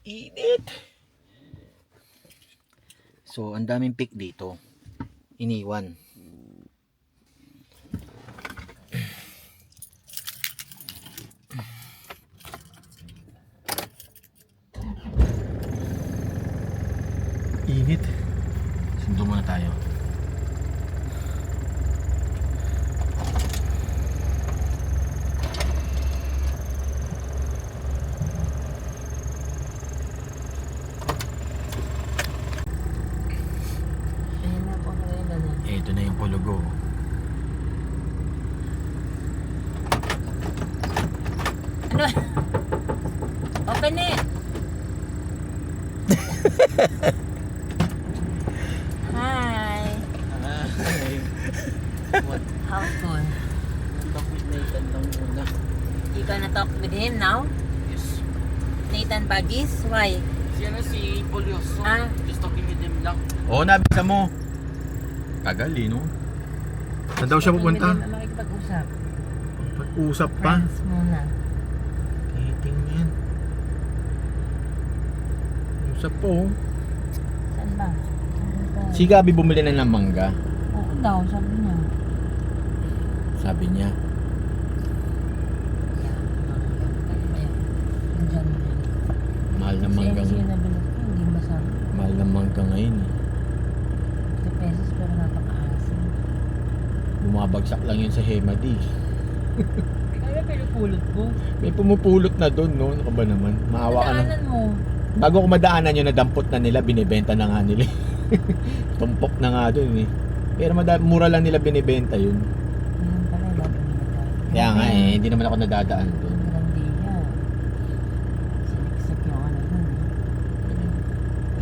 Init. So, ang daming pick dito. Iniwan. Init. Sundo muna tayo. Ito na yung pulugo. Ano? Open it. Hi. What? How's good? Talk with Nathan lang muna. You gonna talk with him now? Yes. Nathan Bagis? Why? Si Polioso. Ah. Just talking with him lang. Oo, nabisa mo. Tagal no? Saan daw siya pupunta? Makikipag-usap. Pag-usap pa? Friends muna. Tingnan. Usap po. Saan ba? Si Gabi bumili na ng mangga. Oo daw, sabi niya. Sabi niya. Mahal na mangga. Si MC na bilog ko, hindi masabi. Mahal na mangga ngayon. 50 pesos pero napaka-asim. Bumabagsak lang yun sa Hemadi. Kaya pinupulot ko. May pumupulot na doon, no? Ano ka ba naman? Maawa ka na. Nadaanan mo. Bago ko madaanan yun, nadampot na nila, binibenta na nga nila. Tumpok na nga doon eh. Pero mura lang nila binibenta yun. Yan pala, dapat nila. Kaya nga eh, hindi naman ako nadadaan doon. Grandilla. Siniksik yung ano dun.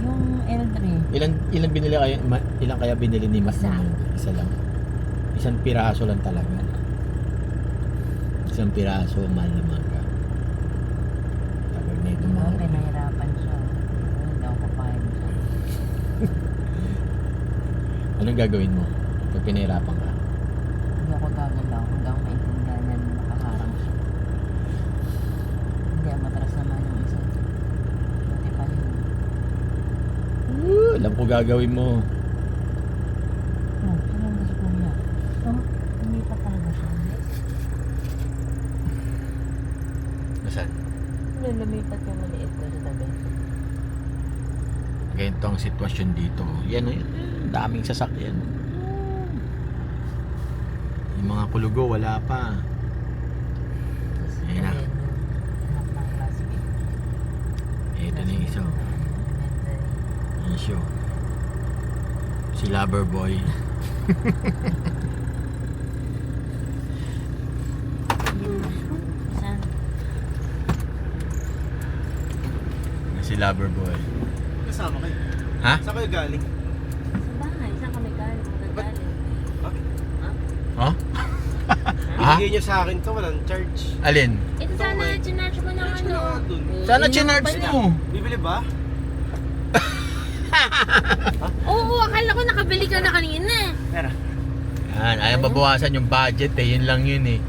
Yung L3. Ilan binili kaya, ilan kaya binili ni Mas Isa. naman? Isa lang. Isang piraso lang talaga. Isang piraso, mahal na mangga. Tagal na ito Yung mga. mga pinahirapan siya. Hindi ako papayag siya. Anong gagawin mo pag pinahirapan ka? Hindi ako gagalaw. Hindi ako maintindihan na nakaharang siya. Hindi, matras naman yung isa. Buti pa yun. Alam ko gagawin mo. Oh, sinanda si Kuya. Oh, hindi pa talaga siya. Nasaan? Hindi, lumipat yung maliit ko sa tabi. Ganito ang sitwasyon dito. Yan o yun. Daming sasakyan. Yung mga kulugo, wala pa. Tapos Ayun na. ayun, yung anak ng classmate. Ito na yung isa. Yan siya. Si Lover Boy. Saan? Si Lover Boy. Kasama kayo? Ha? Saan kayo galing? Sa bahay. Saan kami galing? Magagaling. Oh? Ha? Bigay niyo sa akin to, walang charge. Alin? Ito sana, chinarge mo ng Charge ko ano. na nga dun. Sana Inom chinarge pa na. mo. Bibili ba? Oo, akala ko nakabili ka na kanina. Pera. Yan, ayaw babawasan yung budget eh. Yun lang yun eh.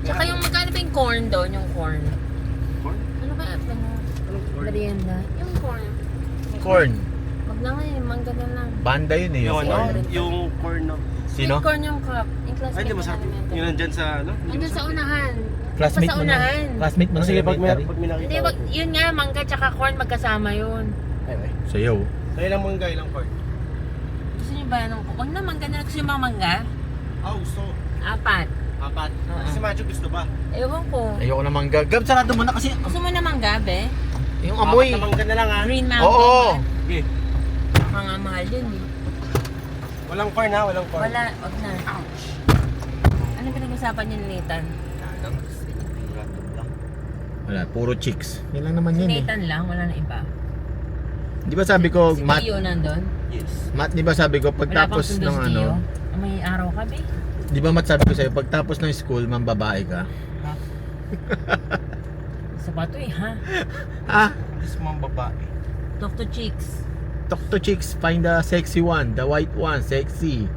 Tsaka yung magkano ba yung corn doon? Yung corn. Corn? Ano kaya ito mo? Anong corn? Merienda. Yung corn. Corn. Wag na nga eh, mangga na lang. Banda yun eh. Yung Yung ano? corn. Yung corn no? Sino? Sweet corn yung cup. Yung Ay, classmate di na masarap. namin ito. Yung nandyan sa ano? Nandun sa unahan. Classmate Sa mo na. unahan. Classmate mo na Sige, sa pag elementary. may nakita Hindi, wag, yun nga, mangga tsaka corn magkasama yun. Ay. Sa'yo. So ilang mangga, ilang corn? Gusto niyo ba nung, wag na mangga na, gusto niyo mga mangga? Ah, gusto. 4. Apat. Oo. Si Macho gusto ba? Ewan ko. Ayoko na mangga. Gab, sarado mo na kasi Gusto mo na mangga, be? yung amoy. Apat na mangga na lang ha. Green mango. Oo. Sige. Mga mahal yun eh. Walang corn ha, walang corn. Wala, wag na. Ouch. Ano pinag-usapan niyo ni Nathan? Wala, puro chicks. Yan lang naman Si yun eh. Nathan lang, wala na iba. Di ba sabi ko, Si Matt, Tio nandun? Yes. Matt, di ba sabi ko, Wala pang pagtapos sundo ng si ano, Tio? May araw ka, be? di ba Matt, sabi ko sa'yo, pagtapos ng school, mambabae ka. Sa bato eh, ha? Ha? This mga babae. Talk to chicks. Talk to chicks, find the sexy one, the white one, sexy.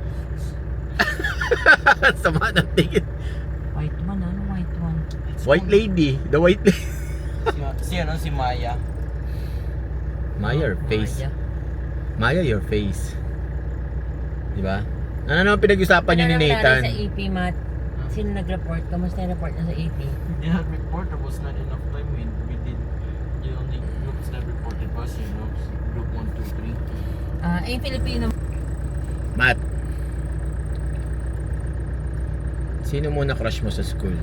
Sama ng tingin. White one, ano white one? White lady, the white lady. Si ano, si Maya. Maya your face. Maya. Maya your face. Di ba? Ano naman pinag-usapan nyo ni Ano nangyari Nathan? sa AP, Matt? Sino nag-report? Kamusta yung report na sa AP? They had report. There was not enough time. We did. The only groups that reported was, group 1, 2, 3. Yung Filipino. Matt. Sino muna crush mo sa school?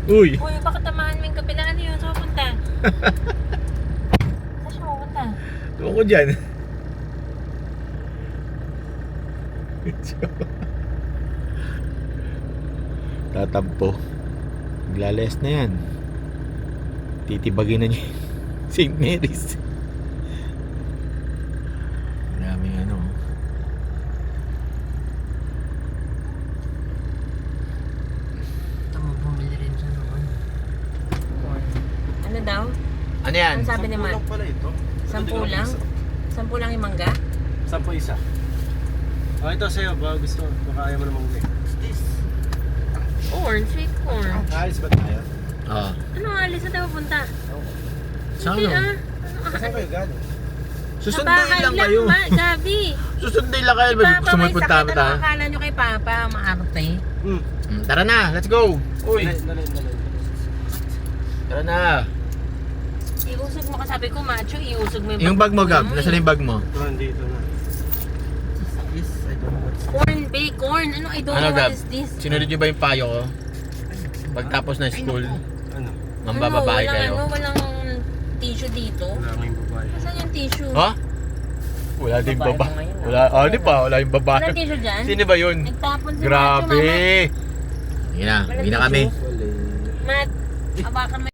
Uy! Uy, bakit tamahan mo yung kabila? Ano yun? Saan punta? Saan siya pupunta? Tuwa ko dyan. Tatampo. Maglales na yan. Titibagin na niya St. Mary's. Maraming ano. Ito mo, bumili rin siya noon. Ano daw? Ano yan? Ang sabi ni Matt? lang pala ito. 10 lang? 10 lang yung mangga? 10 isa. Ito sa'yo. Baka gusto. Baka ayaw mo namang gawin. Corn, sweet corn. Alis ba tayo? Oo. Ano alis na tayo punta? Saan Hindi ano? Saan kayo galing? Susunduin lang kayo. Gabi. Susunduin lang kayo. Gusto mo punta mo tayo? Akala nyo kay Papa, maarte. Tara na, let's go. Uy, Dali. tara na. Iusog mo, kasabi ko macho, iusog mo Yung bag mo, Gab. Nasaan yung bag mo? Ito, nandito na. Yes, I don't know what's Corn, bacon. Ano, I don't Ano, know Gab? what is this. Sinunod nyo ba yung payo ko? Pagtapos ng school, ano? mambababae walang, kayo. walang tissue dito. Wala kang babae. Nasaan yung tissue? Ha? Wala din Babae baba. pa ngayon, ah. Wala, di ba? Wala yung babae. Walang tissue dyan? Sino ba yun? Nagtapon si Grabe. Macho, Mama. Yun na, Walang hindi na kami. tissue? Matt, abakan mo